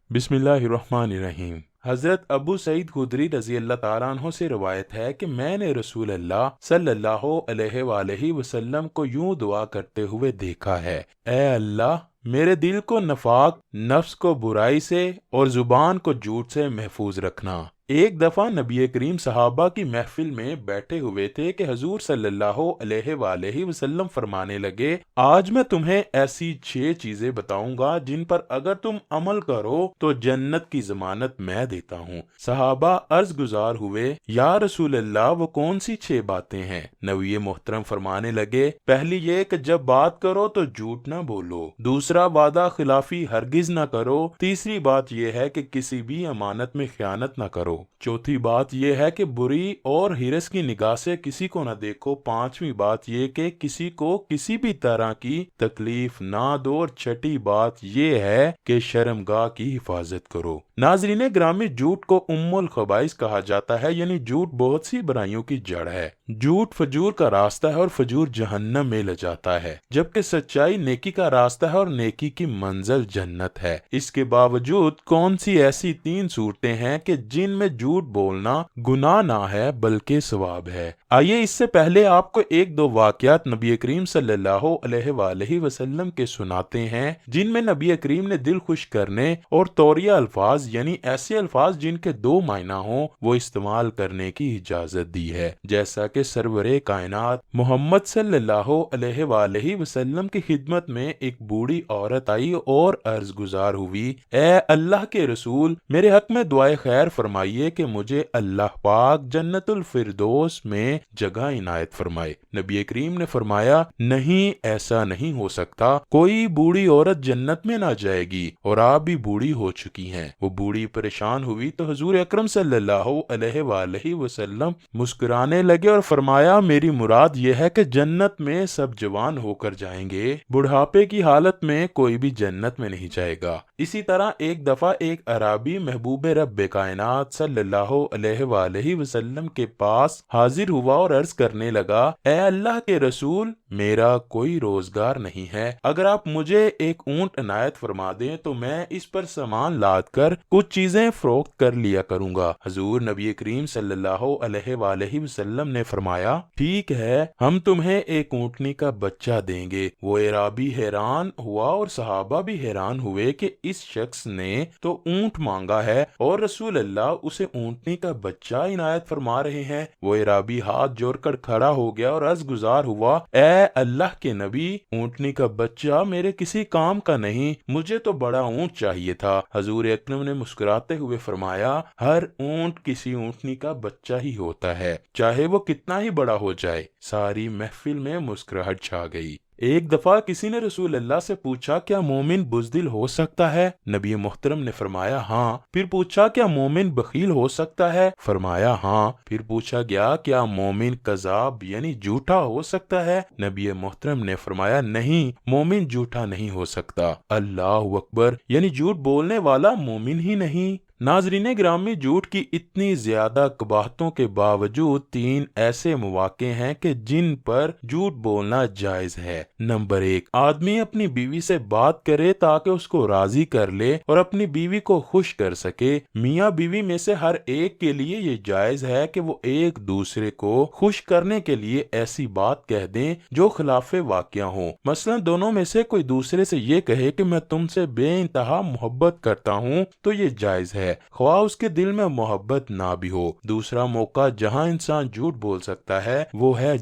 بسم اللہ الرحمن الرحیم۔ حضرت ابو سعید خدری رضی اللہ تعالیٰ عنہ سے روایت ہے کہ میں نے رسول اللہ صلی اللہ علیہ وآلہ وسلم کو یوں دعا کرتے ہوئے دیکھا ہے: اے اللہ، میرے دل کو نفاق، نفس کو برائی سے اور زبان کو جھوٹ سے محفوظ رکھنا۔ ایک دفعہ نبی کریم صحابہ کی محفل میں بیٹھے ہوئے تھے کہ حضور صلی اللہ علیہ وآلہ وسلم فرمانے لگے: آج میں تمہیں ایسی 6 چیزیں بتاؤں گا جن پر اگر تم عمل کرو تو جنت کی ضمانت میں دیتا ہوں۔ صحابہ عرض گزار ہوئے: یا رسول اللہ، وہ کون سی 6 باتیں ہیں؟ نبی محترم فرمانے لگے: پہلی یہ کہ جب بات کرو تو جھوٹ نہ بولو، دوسرا وعدہ خلافی ہرگز نہ کرو، تیسری بات یہ ہے کہ کسی بھی امانت میں خیانت نہ کرو، چوتھی بات یہ ہے کہ بری اور حرص کی نگاہ سے کسی کو نہ دیکھو، پانچویں بات یہ کہ کسی کو کسی بھی طرح کی تکلیف نہ دو، اور چھٹی بات یہ ہے کہ شرمگاہ کی حفاظت کرو۔ ناظرین گرامی، جھوٹ کو ام الخبائث کہا جاتا ہے، یعنی جھوٹ بہت سی برائیوں کی جڑ ہے۔ جھوٹ فجور کا راستہ ہے اور فجور جہنم میں لے جاتا ہے، جبکہ سچائی نیکی کا راستہ ہے اور نیکی کی منزل جنت ہے۔ اس کے باوجود کون سی ایسی 3 صورتیں ہیں کہ جن میں جھوٹ بولنا گناہ نہ ہے بلکہ ثواب ہے؟ آئیے اس سے پہلے آپ کو 1-2 واقعات نبی کریم صلی اللہ علیہ وآلہ وسلم کے سناتے ہیں، جن میں نبی کریم نے دل خوش کرنے اور توریہ الفاظ، یعنی ایسے الفاظ جن کے 2 معنی ہوں، وہ استعمال کرنے کی اجازت دی ہے۔ جیسا کہ سرور کائنات محمد صلی اللہ علیہ وآلہ وسلم کی خدمت میں ایک بوڑھی عورت آئی اور عرض گزار ہوئی: اے اللہ کے رسول، میرے حق میں دعائے خیر فرمائیے کہ مجھے اللہ پاک جنت الفردوس میں جگہ عنایت فرمائے۔ نبی کریم نے فرمایا: نہیں، ایسا نہیں ہو سکتا، کوئی بوڑھی عورت جنت میں نہ جائے گی، اور آپ بھی بوڑھی ہو چکی ہیں۔ وہ بوڑھی پریشان ہوئی تو حضور اکرم صلی اللہ علیہ وآلہ وسلم مسکرانے لگے اور فرمایا: میری مراد یہ ہے کہ جنت میں سب جوان ہو کر جائیں گے، بڑھاپے کی حالت میں کوئی بھی جنت میں نہیں جائے گا۔ اسی طرح ایک دفعہ ایک اعرابی محبوب رب کائنات صلی اللہ علیہ وآلہ وسلم کے پاس حاضر ہوا اور عرض کرنے لگا: اے اللہ کے رسول، میرا کوئی روزگار نہیں ہے، اگر آپ مجھے ایک اونٹ عنایت فرما دیں تو میں اس پر سامان لاد کر کچھ چیزیں فروخت کر لیا کروں گا۔ حضور نبی کریم صلی اللہ علیہ وآلہ وسلم نے فرمایا: ٹھیک ہے، ہم تمہیں ایک اونٹنی کا بچہ دیں گے۔ وہ اعرابی حیران ہوا اور صحابہ بھی حیران ہوئے کہ اس شخص نے تو اونٹ مانگا ہے اور رسول اللہ اسے اونٹنی کا بچہ عنایت فرما رہے ہیں۔ وہ اعرابی ہاتھ جوڑ کر کھڑا ہو گیا اور عرض گزار ہوا: اے اللہ کے نبی، اونٹنی کا بچہ میرے کسی کام کا نہیں، مجھے تو بڑا اونٹ چاہیے تھا۔ حضور اکرم نے مسکراتے ہوئے فرمایا: ہر اونٹ کسی اونٹنی کا بچہ ہی ہوتا ہے، چاہے وہ کتنا ہی بڑا ہو جائے۔ ساری محفل میں مسکراہٹ چھا گئی۔ ایک دفعہ کسی نے رسول اللہ سے پوچھا: کیا مومن بزدل ہو سکتا ہے؟ نبی محترم نے فرمایا: ہاں۔ پھر پوچھا: کیا مومن بخیل ہو سکتا ہے؟ فرمایا: ہاں۔ پھر پوچھا گیا: کیا مومن کذاب یعنی جھوٹا ہو سکتا ہے؟ نبی محترم نے فرمایا: نہیں، مومن جھوٹا نہیں ہو سکتا۔ اللہ اکبر! یعنی جھوٹ بولنے والا مومن ہی نہیں۔ ناظرین گرامی، جھوٹ کی اتنی زیادہ قباحتوں کے باوجود 3 ایسے مواقع ہیں کہ جن پر جھوٹ بولنا جائز ہے۔ نمبر 1، آدمی اپنی بیوی سے بات کرے تاکہ اس کو راضی کر لے اور اپنی بیوی کو خوش کر سکے۔ میاں بیوی میں سے ہر ایک کے لیے یہ جائز ہے کہ وہ ایک دوسرے کو خوش کرنے کے لیے ایسی بات کہہ دیں جو خلاف واقعہ ہوں۔ مثلا دونوں میں سے کوئی دوسرے سے یہ کہے کہ میں تم سے بے انتہا محبت کرتا ہوں، تو یہ جائز ہے، خواہ اس کے دل میں محبت نہ بھی ہو۔ دوسرا موقع جہاں انسان جھوٹ بول سکتا ہے وہ ہے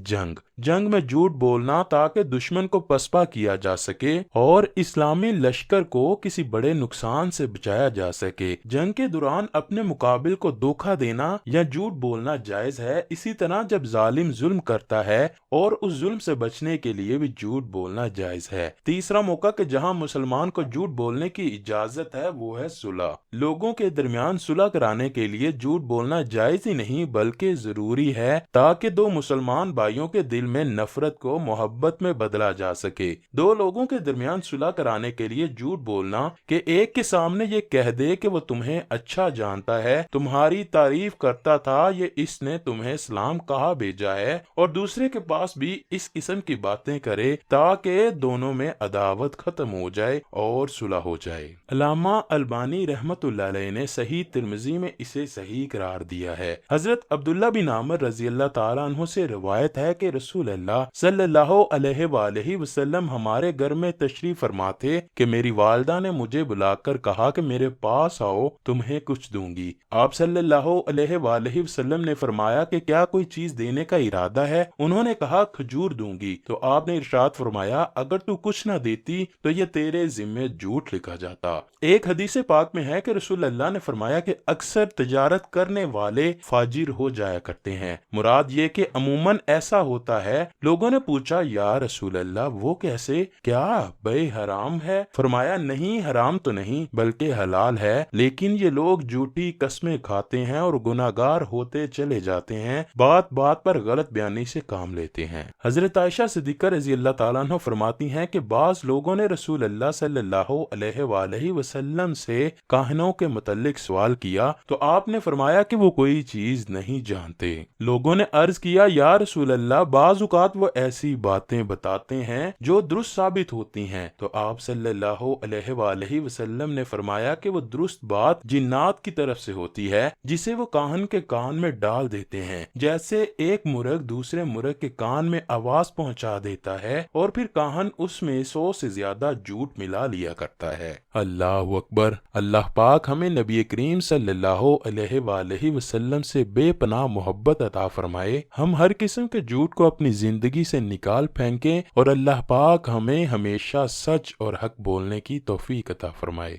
جنگ میں جھوٹ بولنا تاکہ دشمن کو پسپا کیا جا سکے اور اسلامی لشکر کو کسی بڑے نقصان سے بچایا جا سکے۔ جنگ کے دوران اپنے مقابل کو دھوکہ دینا یا جھوٹ بولنا جائز ہے۔ اسی طرح جب ظالم ظلم کرتا ہے اور اس ظلم سے بچنے کے لیے بھی جھوٹ بولنا جائز ہے۔ تیسرا موقع کہ جہاں مسلمان کو جھوٹ بولنے کی اجازت ہے وہ ہے صلح۔ لوگوں کے درمیان صلح کرانے کے لیے جھوٹ بولنا جائز ہی نہیں بلکہ ضروری ہے تاکہ 2 مسلمان بھائیوں کے دل دل میں نفرت کو محبت میں بدلا جا سکے۔ دو لوگوں کے درمیان صلح کرانے کے لیے جھوٹ بولنا کہ ایک کے سامنے یہ کہہ دے کہ وہ تمہیں اچھا جانتا ہے، تمہاری تعریف کرتا تھا، یہ اس نے تمہیں سلام کہا بھیجا ہے، اور دوسرے کے پاس بھی اس قسم کی باتیں کرے تاکہ دونوں میں عداوت ختم ہو جائے اور صلح ہو جائے۔ علامہ البانی رحمت اللہ علیہ نے صحیح ترمذی میں اسے صحیح قرار دیا ہے۔ حضرت عبداللہ بن عامر رضی اللہ تعالیٰ عنہ سے روایت ہے کہ رسول اللہ صلی اللہ علیہ وآلہ وسلم ہمارے گھر میں تشریف فرما تھے کہ میری والدہ نے مجھے بلا کر کہا کہ میرے پاس آؤ، تمہیں کچھ دوں گی۔ آپ صلی اللہ علیہ وآلہ وسلم نے فرمایا کہ کیا کوئی چیز دینے کا ارادہ ہے؟ انہوں نے کہا کھجور دوں گی۔ تو آپ نے ارشاد فرمایا اگر تو کچھ نہ دیتی تو یہ تیرے ذمے جھوٹ لکھا جاتا۔ ایک حدیث پاک میں ہے کہ رسول اللہ نے فرمایا کہ اکثر تجارت کرنے والے فاجر ہو جایا کرتے ہیں۔ مراد یہ کہ عموماً ایسا ہوتا ہے۔ لوگوں نے پوچھا یا رسول اللہ وہ کیسے؟ کیا بے حرام ہے؟ فرمایا نہیں، حرام تو نہیں بلکہ حلال ہے، لیکن یہ لوگ جھوٹی قسمیں کھاتے ہیں اور گناہگار ہوتے چلے جاتے ہیں، بات بات پر غلط بیانی سے کام لیتے ہیں۔ حضرت عائشہ صدیقہ رضی اللہ تعالیٰ عنہ فرماتی ہیں کہ بعض لوگوں نے رسول اللہ صلی اللہ علیہ وآلہ وسلم سے کاہنوں کے متعلق سوال کیا تو آپ نے فرمایا کہ وہ کوئی چیز نہیں جانتے۔ لوگوں نے عرض کیا یا رسول اللہ بعض اوقات وہ ایسی باتیں بتاتے ہیں جو درست ثابت ہوتی ہیں، تو آپ صلی اللہ علیہ وآلہ وسلم نے فرمایا کہ وہ درست بات جنات کی طرف سے ہوتی ہے جسے وہ کاہن کے کان میں ڈال دیتے ہیں، جیسے ایک مرغ دوسرے مرغ کے کان میں آواز پہنچا دیتا ہے اور پھر کاہن اس میں 100 سے زیادہ جھوٹ ملا لیا کرتا ہے۔ اللہ اکبر۔ اللہ پاک ہمیں نبی کریم صلی اللہ علیہ وآلہ وسلم سے بے پناہ محبت عطا فرمائے، ہم ہر قسم کے جھوٹ کو اپنی زندگی سے نکال پھینکیں اور اللہ پاک ہمیں ہمیشہ سچ اور حق بولنے کی توفیق عطا فرمائے۔